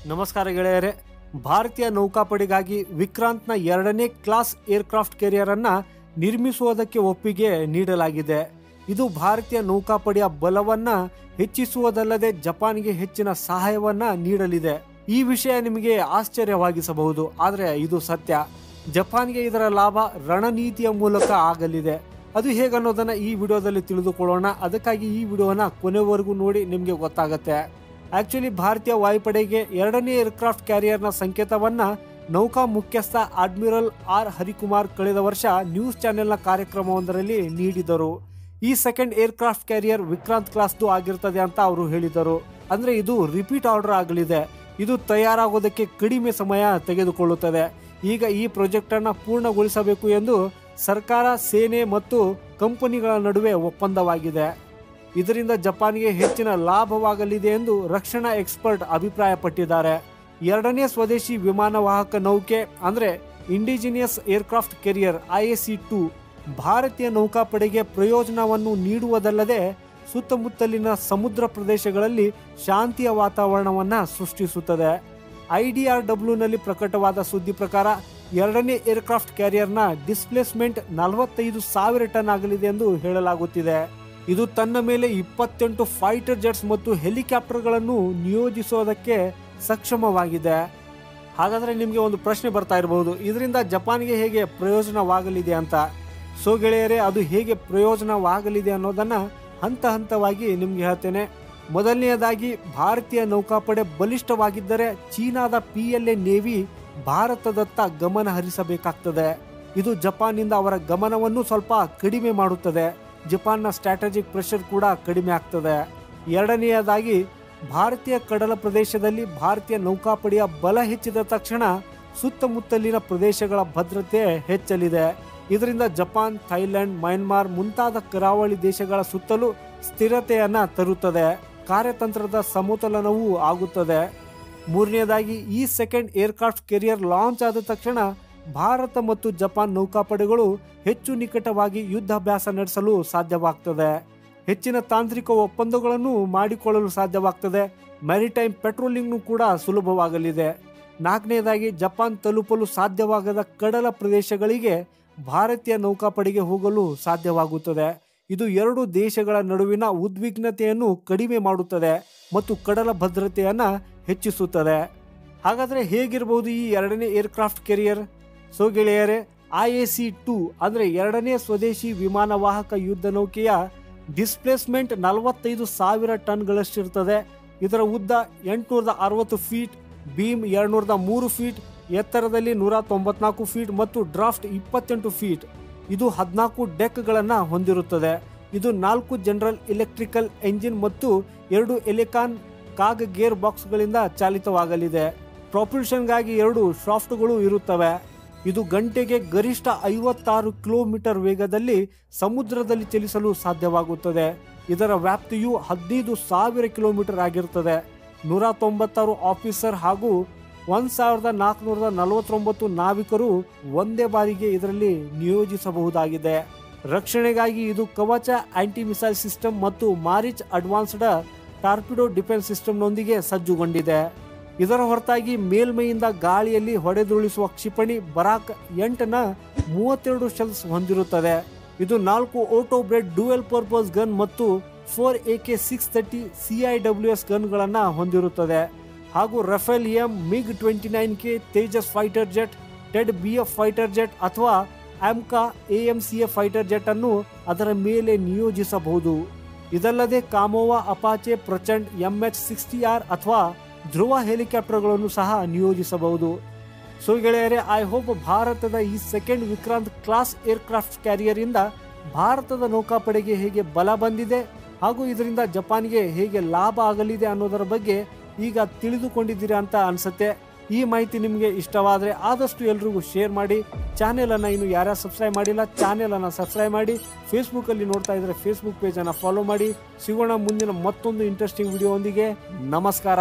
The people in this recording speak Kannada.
ನಮಸ್ಕಾರ ಗೆಳೆಯರೆ. ಭಾರತೀಯ ನೌಕಾಪಡೆಗಾಗಿ ವಿಕ್ರಾಂತ್ನ 2ನೇ ಕ್ಲಾಸ್ ಏರ್ಕ್ರಾಫ್ಟ್ ಕ್ಯಾರಿಯರ್ ಅನ್ನ ನಿರ್ಮಿಸುವುದಕ್ಕೆ ಒಪ್ಪಿಗೆ ನೀಡಲಾಗಿದೆ. ಇದು ಭಾರತೀಯ ನೌಕಾಪಡೆಯ ಬಲವನ್ನ ಹೆಚ್ಚಿಸುವುದಲ್ಲದೆ ಜಪಾನ್ಗೆ ಹೆಚ್ಚಿನ ಸಹಾಯವನ್ನ ನೀಡಲಿದೆ. ಈ ವಿಷಯ ನಿಮಗೆ ಆಶ್ಚರ್ಯವಾಗಿಸಬಹುದು, ಆದರೆ ಇದು ಸತ್ಯ. ಜಪಾನ್ಗೆ ಇದರ ಲಾಭ ರಣನೀತಿಯ ಮೂಲಕ ಆಗಲಿದೆ. ಅದು ಹೇಗನ್ನೋದನ್ನ ಈ ವಿಡಿಯೋದಲ್ಲಿ ತಿಳಿದುಕೊಳ್ಳೋಣ. ಅದಕ್ಕಾಗಿ ಈ ವಿಡಿಯೋನ ಕೊನೆವರೆಗೂ ನೋಡಿ, ನಿಮಗೆ ಗೊತ್ತಾಗುತ್ತೆ. ಆಕ್ಚುಲಿ ಭಾರತೀಯ ವಾಯುಪಡೆಗೆ 2ನೇ ಏರ್ಕ್ರಾಫ್ಟ್ ಕ್ಯಾರಿಯರ್ನ ಸಂಕೇತವನ್ನ ನೌಕಾ ಮುಖ್ಯಸ್ಥ ಅಡ್ಮಿರಲ್ ಆರ್ ಹರಿಕುಮಾರ್ ಕಳೆದ ವರ್ಷ ನ್ಯೂಸ್ ಚಾನೆಲ್ನ ಕಾರ್ಯಕ್ರಮವೊಂದರಲ್ಲಿ ನೀಡಿದರು. ಈ ಸೆಕೆಂಡ್ ಏರ್ಕ್ರಾಫ್ಟ್ ಕ್ಯಾರಿಯರ್ ವಿಕ್ರಾಂತ್ ಕ್ಲಾಸ್ದು ಆಗಿರ್ತದೆ ಅಂತ ಅವರು ಹೇಳಿದರು. ಅಂದ್ರೆ ಇದು ರಿಪೀಟ್ ಆರ್ಡರ್ ಆಗಲಿದೆ. ಇದು ತಯಾರಾಗೋದಕ್ಕೆ ಕಡಿಮೆ ಸಮಯ ತೆಗೆದುಕೊಳ್ಳುತ್ತದೆ. ಈಗ ಈ ಪ್ರಾಜೆಕ್ಟ್ ಅನ್ನ ಪೂರ್ಣಗೊಳಿಸಬೇಕು ಎಂದು ಸರ್ಕಾರ, ಸೇನೆ ಮತ್ತು ಕಂಪನಿಗಳ ನಡುವೆ ಒಪ್ಪಂದವಾಗಿದೆ. ಇದರಿಂದ ಜಪಾನ್ಗೆ ಹೆಚ್ಚಿನ ಲಾಭವಾಗಲಿದೆ ಎಂದು ರಕ್ಷಣಾ ಎಕ್ಸ್ಪರ್ಟ್ ಅಭಿಪ್ರಾಯಪಟ್ಟಿದ್ದಾರೆ. 2ನೇ ಸ್ವದೇಶಿ ವಿಮಾನ ವಾಹಕ ನೌಕೆ ಅಂದ್ರೆ ಇಂಡಿಜಿನಿಯಸ್ ಏರ್ಕ್ರಾಫ್ಟ್ ಕ್ಯಾರಿಯರ್ IAC-2 ಭಾರತೀಯ ನೌಕಾಪಡೆಗೆ ಪ್ರಯೋಜನವನ್ನು ನೀಡುವುದಲ್ಲದೆ ಸುತ್ತಮುತ್ತಲಿನ ಸಮುದ್ರ ಪ್ರದೇಶಗಳಲ್ಲಿ ಶಾಂತಿಯ ವಾತಾವರಣವನ್ನ ಸೃಷ್ಟಿಸುತ್ತದೆ. IDRW ಪ್ರಕಟವಾದ ಸುದ್ದಿ ಪ್ರಕಾರ 2ನೇ ಏರ್ಕ್ರಾಫ್ಟ್ ಕ್ಯಾರಿಯರ್ನ ಡಿಸ್ಪ್ಲೇಸ್ಮೆಂಟ್ 45,000 ಟನ್ ಆಗಲಿದೆ ಎಂದು ಹೇಳಲಾಗುತ್ತಿದೆ. ಇದು ತನ್ನ ಮೇಲೆ 28 ಫೈಟರ್ ಜೆಟ್ಸ್ ಮತ್ತು ಹೆಲಿಕಾಪ್ಟರ್ಗಳನ್ನು ನಿಯೋಜಿಸೋದಕ್ಕೆ ಸಕ್ಷಮವಾಗಿದೆ. ಹಾಗಾದ್ರೆ ನಿಮಗೆ ಒಂದು ಪ್ರಶ್ನೆ ಬರ್ತಾ ಇರಬಹುದು, ಇದರಿಂದ ಜಪಾನ್ಗೆ ಹೇಗೆ ಪ್ರಯೋಜನವಾಗಲಿದೆ ಅಂತ. ಸೊ ಗೆಳೆಯರೇ, ಅದು ಹೇಗೆ ಪ್ರಯೋಜನವಾಗಲಿದೆ ಅನ್ನೋದನ್ನ ಹಂತ ಹಂತವಾಗಿ ನಿಮ್ಗೆ ಹೇಳ್ತೇನೆ. ಮೊದಲನೆಯದಾಗಿ, ಭಾರತೀಯ ನೌಕಾಪಡೆ ಬಲಿಷ್ಠವಾಗಿದ್ದರೆ ಚೀನಾದ PLA ನೇವಿ ಭಾರತದತ್ತ ಗಮನ ಹರಿಸಬೇಕಾಗ್ತದೆ. ಇದು ಜಪಾನ್ನಿಂದ ಅವರ ಗಮನವನ್ನು ಸ್ವಲ್ಪ ಕಡಿಮೆ ಮಾಡುತ್ತದೆ. ಜಪಾನ್ನ ಸ್ಟ್ರಾಟಜಿಕ್ ಪ್ರೆಷರ್ ಕೂಡ ಕಡಿಮೆ ಆಗ್ತದೆ. ಎರಡನೆಯದಾಗಿ, ಭಾರತೀಯ ಕಡಲ ಪ್ರದೇಶದಲ್ಲಿ ಭಾರತೀಯ ನೌಕಾಪಡೆಯ ಬಲ ಹೆಚ್ಚಿದ ತಕ್ಷಣ ಸುತ್ತಮುತ್ತಲಿನ ಪ್ರದೇಶಗಳ ಭದ್ರತೆ ಹೆಚ್ಚಲಿದೆ. ಇದರಿಂದ ಜಪಾನ್, ಥೈಲ್ಯಾಂಡ್, ಮಯನ್ಮಾರ್ ಮುಂತಾದ ಕರಾವಳಿ ದೇಶಗಳ ಸುತ್ತಲೂ ಸ್ಥಿರತೆಯನ್ನ ತರುತ್ತದೆ. ಕಾರ್ಯತಂತ್ರದ ಸಮತೋಲನವೂ ಆಗುತ್ತದೆ. ಮೂರನೆಯದಾಗಿ, ಈ ಸೆಕೆಂಡ್ ಏರ್ಕ್ರಾಫ್ಟ್ ಕ್ಯಾರಿಯರ್ ಲಾಂಚ್ ಆದ ತಕ್ಷಣ ಭಾರತ ಮತ್ತು ಜಪಾನ್ ನೌಕಾಪಡೆಗಳು ಹೆಚ್ಚು ನಿಕಟವಾಗಿ ಯುದ್ಧಾಭ್ಯಾಸ ನಡೆಸಲು ಸಾಧ್ಯವಾಗ್ತದೆ. ಹೆಚ್ಚಿನ ತಾಂತ್ರಿಕ ಒಪ್ಪಂದಗಳನ್ನು ಮಾಡಿಕೊಳ್ಳಲು ಸಾಧ್ಯವಾಗ್ತದೆ. ಮ್ಯಾರಿಟೈಮ್ ಪೆಟ್ರೋಲಿಂಗ್ ಕೂಡ ಸುಲಭವಾಗಲಿದೆ. ನಾಲ್ಕನೆಯದಾಗಿ, ಜಪಾನ್ ತಲುಪಲು ಸಾಧ್ಯವಾಗದ ಕಡಲ ಪ್ರದೇಶಗಳಿಗೆ ಭಾರತೀಯ ನೌಕಾಪಡೆಗೆ ಹೋಗಲು ಸಾಧ್ಯವಾಗುತ್ತದೆ. ಇದು ಎರಡು ದೇಶಗಳ ನಡುವಿನ ಉದ್ವಿಗ್ನತೆಯನ್ನು ಕಡಿಮೆ ಮಾಡುತ್ತದೆ ಮತ್ತು ಕಡಲ ಭದ್ರತೆಯನ್ನ ಹೆಚ್ಚಿಸುತ್ತದೆ. ಹಾಗಾದ್ರೆ ಹೇಗಿರಬಹುದು ಈ 2ನೇ ಏರ್ಕ್ರಾಫ್ಟ್ ಕ್ಯಾರಿಯರ್? ಸೊ ಗೆಳೆಯರೆ, IAC-2 ಅಂದ್ರೆ 2ನೇ ಸ್ವದೇಶಿ ವಿಮಾನ ವಾಹಕ ಯುದ್ಧ ನೌಕೆಯ ಡಿಸ್ಪ್ಲೇಸ್ಮೆಂಟ್ 45,000 ಟನ್ಗಳಷ್ಟಿರ್ತದೆ. ಇದರ ಉದ್ದ 860 ಫೀಟ್, ಬೀಮ್ 203 ಫೀಟ್, ಎತ್ತರದಲ್ಲಿ 194 ಫೀಟ್ ಮತ್ತು ಡ್ರಾಫ್ಟ್ 28 ಫೀಟ್. ಇದು 14 ಡೆಕ್ಗಳನ್ನು ಹೊಂದಿರುತ್ತದೆ. ಇದು 4 ಜನರಲ್ ಎಲೆಕ್ಟ್ರಿಕಲ್ ಎಂಜಿನ್ ಮತ್ತು 2 ಎಲೆಕಾನ್ ಕಾಗ್ ಗೇರ್ ಬಾಕ್ಸ್ಗಳಿಂದ ಚಾಲಿತವಾಗಲಿದೆ. ಪ್ರೊಪಲ್ಷನ್ಗಾಗಿ 2 ಶಾಫ್ಟ್ಗಳು ಇರುತ್ತವೆ. ಇದು ಗಂಟೆಗೆ ಗರಿಷ್ಠ 56 ಕಿಲೋಮೀಟರ್ ವೇಗದಲ್ಲಿ ಸಮುದ್ರದಲ್ಲಿ ಚಲಿಸಲು ಸಾಧ್ಯವಾಗುತ್ತದೆ. ಇದರ ವ್ಯಾಪ್ತಿಯು 15,000 ಕಿಲೋಮೀಟರ್ ಆಗಿರುತ್ತದೆ. 196 ಆಫೀಸರ್ ಹಾಗೂ 1,449 ನಾವಿಕರು ಒಂದೇ ಬಾರಿಗೆ ಇದರಲ್ಲಿ ನಿಯೋಜಿಸಬಹುದಾಗಿದೆ. ರಕ್ಷಣೆಗಾಗಿ ಇದು ಕವಚ, ಆಂಟಿ ಮಿಸೈಲ್ ಸಿಸ್ಟಮ್ ಮತ್ತು ಮಾರಿಚ್ ಅಡ್ವಾನ್ಸ್ಡ್ ಟಾರ್ಪಿಡೋ ಡಿಫೆನ್ಸ್ ಸಿಸ್ಟಮ್ನೊಂದಿಗೆ ಸಜ್ಜುಗೊಂಡಿದೆ. ಇದರ ಹೊರತಾಗಿ ಮೇಲ್ಮೈಯಿಂದ ಗಾಳಿಯಲ್ಲಿ ಹೊಡೆದುರುಳಿಸುವ ಕ್ಷಿಪಣಿ ಬರಾಕ್ 8ನ 32 ಶೆಲ್ಸ್ ಹೊಂದಿರುತ್ತದೆ. ಇದು 4 auto breed dual purpose gun ಮತ್ತು 4 AK-630 CIWS ಗನ್ಗಳನ್ನು ಹೊಂದಿರುತ್ತದೆ. ಹಾಗೂ Rafale MiG-29K Tejas fighter jet, Ted BF fighter jet ಅಥವಾ AMCA AMCA ಫೈಟರ್ ಜೆಟ್ ಅನ್ನು ಅದರ ಮೇಲೆ ನಿಯೋಜಿಸಬಹುದು. ಇದಲ್ಲದೆ ಕಾಮೋವಾ, ಅಪಾಚೆ, ಪ್ರಚಂಡ್, MH-60R ಅಥವಾ ಧ್ರುವ ಹೆಲಿಕಾಪ್ಟರ್ಗಳನ್ನು ಸಹ ನಿಯೋಜಿಸಬಹುದು. ಸೊ ಗೆಳೆಯರೆ, ಐ ಹೋಪ್ ಭಾರತದ ಈ second Vikrant class aircraft carrier ಇಂದ ಭಾರತದ ನೌಕಾಪಡೆಗೆ ಹೇಗೆ ಬಲ ಬಂದಿದೆ ಹಾಗೂ ಇದರಿಂದ ಜಪಾನ್ಗೆ ಹೇಗೆ ಲಾಭ ಆಗಲಿದೆ ಅನ್ನೋದರ ಬಗ್ಗೆ ಈಗ ತಿಳಿದುಕೊಂಡಿದ್ದೀರಾ ಅಂತ ಅನ್ಸುತ್ತೆ. ಈ ಮಾಹಿತಿ ನಿಮಗೆ ಇಷ್ಟವಾದರೆ ಆದಷ್ಟು ಎಲ್ರಿಗೂ ಶೇರ್ ಮಾಡಿ. ಚಾನೆಲ್ ಅನ್ನ ಇನ್ನು ಯಾರ್ಯಾರು ಸಬ್ಸ್ಕ್ರೈಬ್ ಮಾಡಿಲ್ಲ, ಚಾನೆಲ್ ಅನ್ನ ಸಬ್ಸ್ಕ್ರೈಬ್ ಮಾಡಿ. ಫೇಸ್ಬುಕ್ ಅಲ್ಲಿ ನೋಡ್ತಾ ಇದ್ರೆ ಫೇಸ್ಬುಕ್ ಪೇಜ್ ಅನ್ನ ಫಾಲೋ ಮಾಡಿ. ಸಿಗೋಣ ಮುಂದಿನ ಮತ್ತೊಂದು ಇಂಟ್ರೆಸ್ಟಿಂಗ್ ವಿಡಿಯೋ ಒಂದಿಗೆ. ನಮಸ್ಕಾರ.